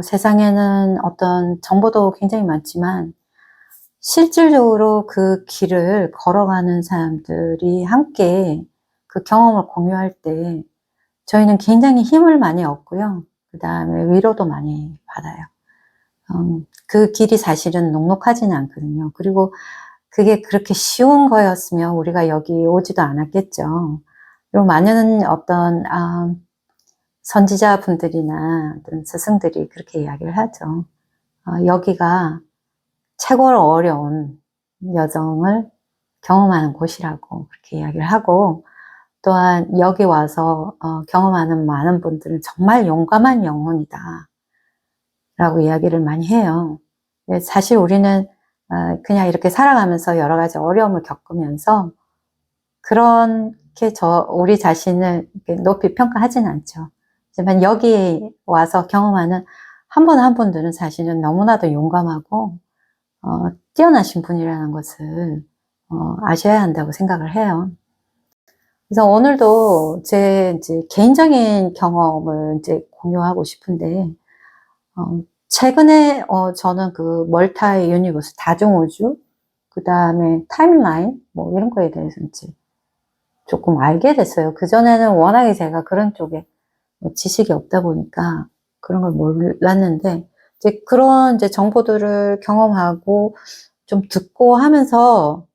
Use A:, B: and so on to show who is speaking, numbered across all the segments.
A: 세상에는 어떤 정보도 굉장히 많지만 실질적으로 그 길을 걸어가는 사람들이 함께 그 경험을 공유할 때 저희는 굉장히 힘을 많이 얻고요. 그 다음에 위로도 많이 받아요. 그 길이 사실은 녹록하지는 않거든요. 그리고 그게 그렇게 쉬운 거였으면 우리가 여기 오지도 않았겠죠. 그리고 많은 어떤 선지자분들이나 어떤 스승들이 그렇게 이야기를 하죠. 여기가 최고로 어려운 여정을 경험하는 곳이라고 그렇게 이야기를 하고, 또한 여기 와서 경험하는 많은 분들은 정말 용감한 영혼이다 라고 이야기를 많이 해요. 사실 우리는 그냥 이렇게 살아가면서 여러 가지 어려움을 겪으면서 그렇게 우리 자신을 높이 평가하지는 않죠. 하지만 여기 와서 경험하는 한 분 한 분들은 사실은 너무나도 용감하고 뛰어나신 분이라는 것을 아셔야 한다고 생각을 해요. 그래서 오늘도 제 이제 개인적인 경험을 이제 공유하고 싶은데, 최근에 저는 그 멀티 유니버스 다중우주, 그 다음에 타임라인 뭐 이런 거에 대해서 이제 조금 알게 됐어요. 그전에는 워낙에 제가 그런 쪽에 지식이 없다 보니까 그런 걸 몰랐는데, 이제 그런 이제 정보들을 경험하고 좀 듣고 하면서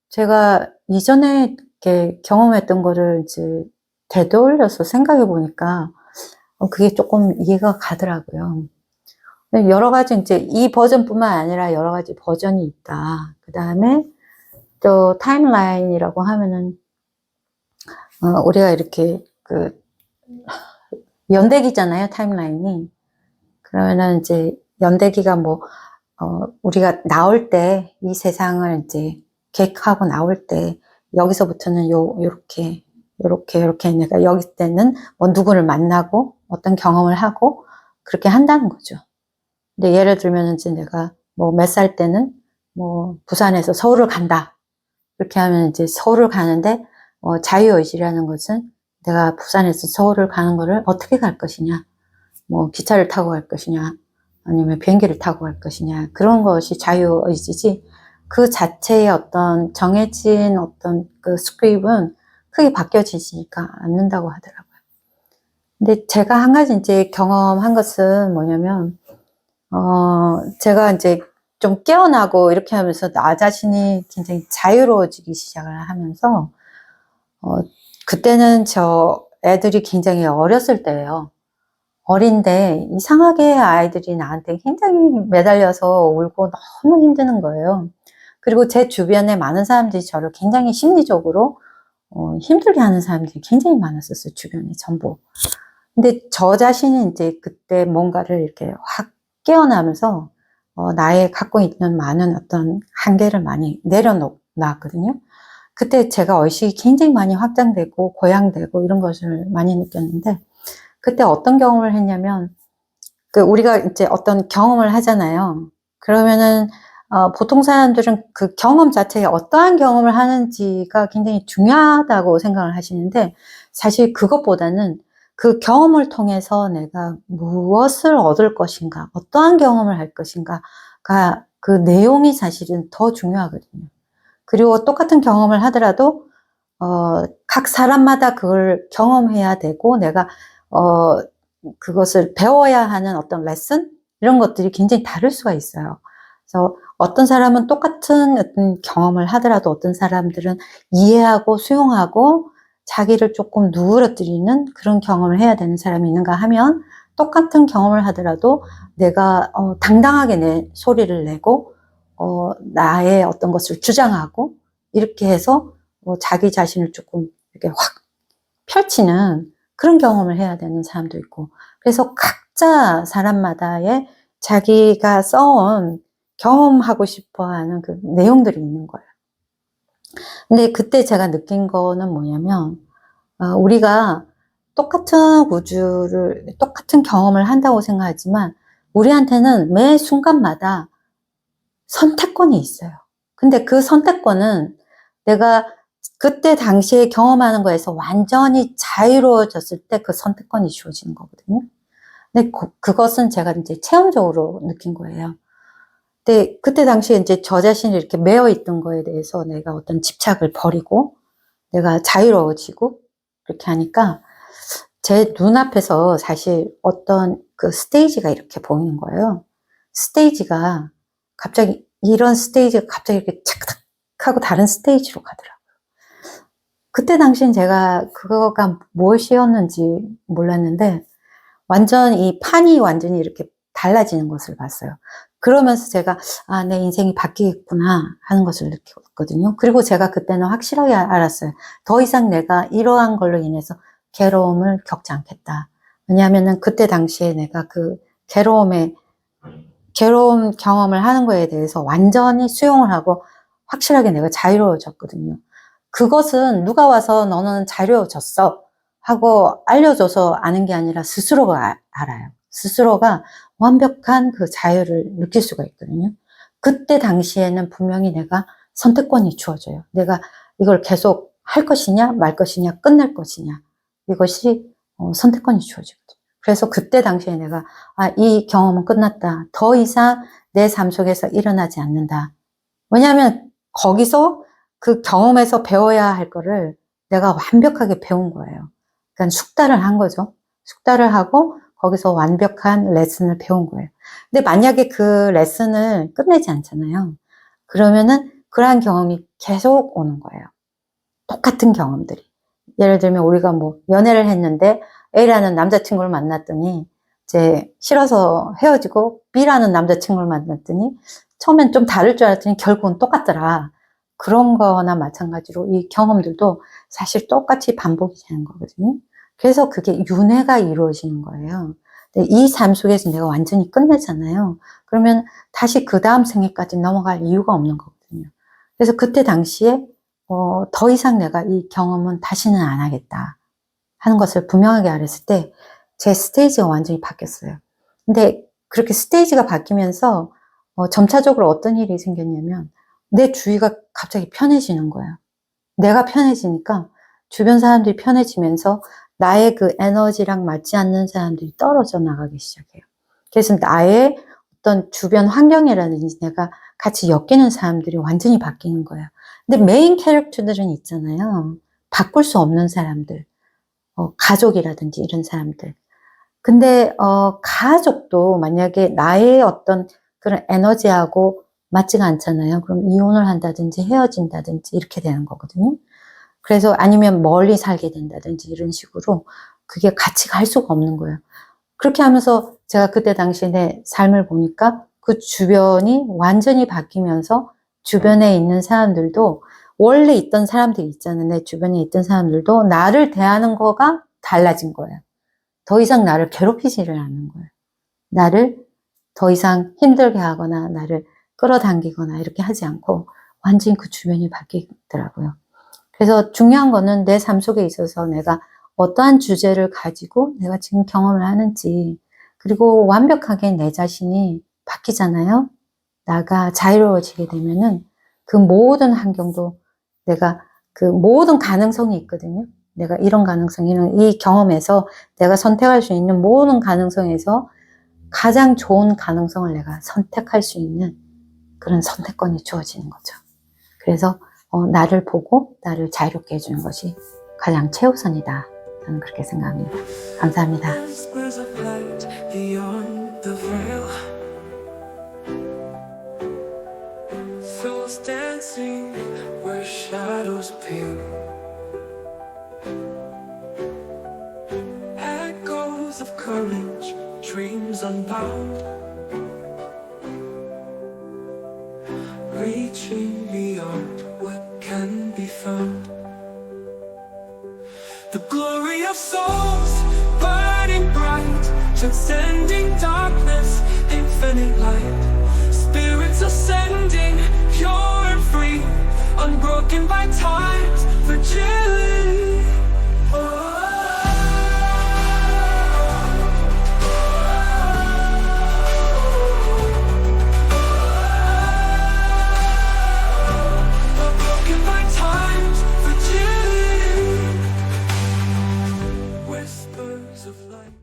A: 제가 이전에 이렇게 경험했던 거를 이제 되돌려서 생각해 보니까 그게 조금 이해가 가더라고요. 여러 가지 이제 이 버전뿐만 아니라 여러 가지 버전이 있다. 그 다음에 또 타임라인이라고 하면은 우리가 이렇게 연대기잖아요, 타임라인이. 그러면은 이제 연대기가 뭐 우리가 나올 때 이 세상을 이제 계획하고 나올 때 여기서부터는 요렇게 내가 여기 때는 뭐 누구를 만나고 어떤 경험을 하고 그렇게 한다는 거죠. 근데 예를 들면 이제 내가 뭐 몇 살 때는 뭐 부산에서 서울을 간다. 그렇게 하면 이제 서울을 가는데 자유의지라는 것은 내가 부산에서 서울을 가는 거를 어떻게 갈 것이냐, 뭐 기차를 타고 갈 것이냐, 아니면 비행기를 타고 갈 것이냐, 그런 것이 자유의지지 그 자체의 어떤 정해진 어떤 그 스크립은 크게 바뀌어지지가 않는다고 하더라고요. 근데 제가 한 가지 이제 경험한 것은 뭐냐면, 제가 이제 좀 깨어나고 이렇게 하면서 나 자신이 굉장히 자유로워지기 시작을 하면서, 그때는 저 애들이 굉장히 어렸을 때예요. 어린데 이상하게 아이들이 나한테 굉장히 매달려서 울고 너무 힘드는 거예요. 그리고 제 주변에 많은 사람들이 저를 굉장히 심리적으로 힘들게 하는 사람들이 굉장히 많았었어요, 주변에 전부. 근데 저 자신이 이제 그때 뭔가를 이렇게 확 깨어나면서 나의 갖고 있는 많은 어떤 한계를 많이 내려놨거든요. 그때 제가 의식이 굉장히 많이 확장되고 고양되고 이런 것을 많이 느꼈는데, 그때 어떤 경험을 했냐면, 우리가 이제 어떤 경험을 하잖아요. 그러면은 보통 사람들은 그 경험 자체에 어떠한 경험을 하는지가 굉장히 중요하다고 생각을 하시는데, 사실 그것보다는 그 경험을 통해서 내가 무엇을 얻을 것인가, 어떠한 경험을 할 것인가가 그 내용이 사실은 더 중요하거든요. 그리고 똑같은 경험을 하더라도 각 사람마다 그걸 경험해야 되고 내가 그것을 배워야 하는 어떤 레슨? 이런 것들이 굉장히 다를 수가 있어요. 그래서 어떤 사람은 똑같은 어떤 경험을 하더라도 어떤 사람들은 이해하고 수용하고 자기를 조금 누그러뜨리는 그런 경험을 해야 되는 사람이 있는가 하면, 똑같은 경험을 하더라도 내가 당당하게 내 소리를 내고 나의 어떤 것을 주장하고 이렇게 해서 자기 자신을 조금 이렇게 확 펼치는 그런 경험을 해야 되는 사람도 있고, 그래서 각자 사람마다의 자기가 써온 경험하고 싶어 하는 그 내용들이 있는 거예요. 근데 그때 제가 느낀 거는 뭐냐면, 우리가 똑같은 우주를, 똑같은 경험을 한다고 생각하지만, 우리한테는 매 순간마다 선택권이 있어요. 근데 그 선택권은 내가 그때 당시에 경험하는 거에서 완전히 자유로워졌을 때 그 선택권이 주어지는 거거든요. 근데 그것은 제가 이제 체험적으로 느낀 거예요. 근데 그때 당시에 이제 저 자신이 이렇게 매여 있던 거에 대해서 내가 어떤 집착을 버리고 내가 자유로워지고 그렇게 하니까 제 눈앞에서 사실 어떤 그 스테이지가 이렇게 보이는 거예요. 스테이지가 갑자기 이런 스테이지가 갑자기 이렇게 착착 하고 다른 스테이지로 가더라고요. 그때 당시엔 제가 그거가 무엇이었는지 몰랐는데 완전 이 판이 완전히 이렇게 달라지는 것을 봤어요. 그러면서 제가 아, 내 인생이 바뀌겠구나 하는 것을 느꼈거든요. 그리고 제가 그때는 확실하게 알았어요. 더 이상 내가 이러한 걸로 인해서 괴로움을 겪지 않겠다. 왜냐하면은 그때 당시에 내가 그 괴로움 경험을 하는 거에 대해서 완전히 수용을 하고 확실하게 내가 자유로워졌거든요. 그것은 누가 와서 너는 자유로워졌어 하고 알려줘서 아는 게 아니라 스스로가 알아요. 스스로가 완벽한 그 자유를 느낄 수가 있거든요. 그때 당시에는 분명히 내가 선택권이 주어져요. 내가 이걸 계속 할 것이냐 말 것이냐 끝낼 것이냐 이것이 선택권이 주어지거든요. 그래서 그때 당시에 내가 아, 이 경험은 끝났다. 더 이상 내 삶 속에서 일어나지 않는다. 왜냐하면 거기서 그 경험에서 배워야 할 거를 내가 완벽하게 배운 거예요. 그러니까 숙달을 한 거죠. 숙달을 하고 거기서 완벽한 레슨을 배운 거예요. 근데 만약에 그 레슨을 끝내지 않잖아요. 그러면은 그러한 경험이 계속 오는 거예요. 똑같은 경험들이. 예를 들면 우리가 뭐 연애를 했는데 A라는 남자친구를 만났더니 이제 싫어서 헤어지고 B라는 남자친구를 만났더니 처음엔 좀 다를 줄 알았더니 결국은 똑같더라. 그런 거나 마찬가지로 이 경험들도 사실 똑같이 반복이 되는 거거든요. 그래서 그게 윤회가 이루어지는 거예요. 이 삶 속에서 내가 완전히 끝내잖아요. 그러면 다시 그 다음 생애까지 넘어갈 이유가 없는 거거든요. 그래서 그때 당시에 더 이상 내가 이 경험은 다시는 안 하겠다 하는 것을 분명하게 알았을 때 제 스테이지가 완전히 바뀌었어요. 근데 그렇게 스테이지가 바뀌면서 점차적으로 어떤 일이 생겼냐면 내 주위가 갑자기 편해지는 거예요. 내가 편해지니까 주변 사람들이 편해지면서 나의 그 에너지랑 맞지 않는 사람들이 떨어져 나가기 시작해요. 그래서 나의 어떤 주변 환경이라든지 내가 같이 엮이는 사람들이 완전히 바뀌는 거예요. 근데 메인 캐릭터들은 있잖아요. 바꿀 수 없는 사람들. 가족이라든지 이런 사람들. 근데 가족도 만약에 나의 어떤 그런 에너지하고 맞지가 않잖아요. 그럼 이혼을 한다든지 헤어진다든지 이렇게 되는 거거든요. 그래서 아니면 멀리 살게 된다든지 이런 식으로 그게 같이 갈 수가 없는 거예요. 그렇게 하면서 제가 그때 당시에 내 삶을 보니까 그 주변이 완전히 바뀌면서 주변에 있는 사람들도 원래 있던 사람들이 있잖아요. 내 주변에 있던 사람들도 나를 대하는 거가 달라진 거예요. 더 이상 나를 괴롭히지를 않는 거예요. 나를 더 이상 힘들게 하거나 나를 끌어당기거나 이렇게 하지 않고 완전히 그 주변이 바뀌더라고요. 그래서 중요한 거는 내 삶 속에 있어서 내가 어떠한 주제를 가지고 내가 지금 경험을 하는지 그리고 완벽하게 내 자신이 바뀌잖아요. 나가 자유로워지게 되면은 그 모든 환경도 내가 그 모든 가능성이 있거든요. 내가 이런 가능성이는 이 경험에서 내가 선택할 수 있는 모든 가능성에서 가장 좋은 가능성을 내가 선택할 수 있는 그런 선택권이 주어지는 거죠. 그래서 나를 보고 나를 자유롭게 해주는 것이 가장 최우선이다. 저는 그렇게 생각합니다. 감사합니다. Echoes of courage, dreams unbound, reaching beyond what can be found. The glory of souls burning bright, transcending darkness, infinite light. Spirits ascending, pure and free, unbroken by time's fragility. Unbroken by time's fragility. Whispers of light.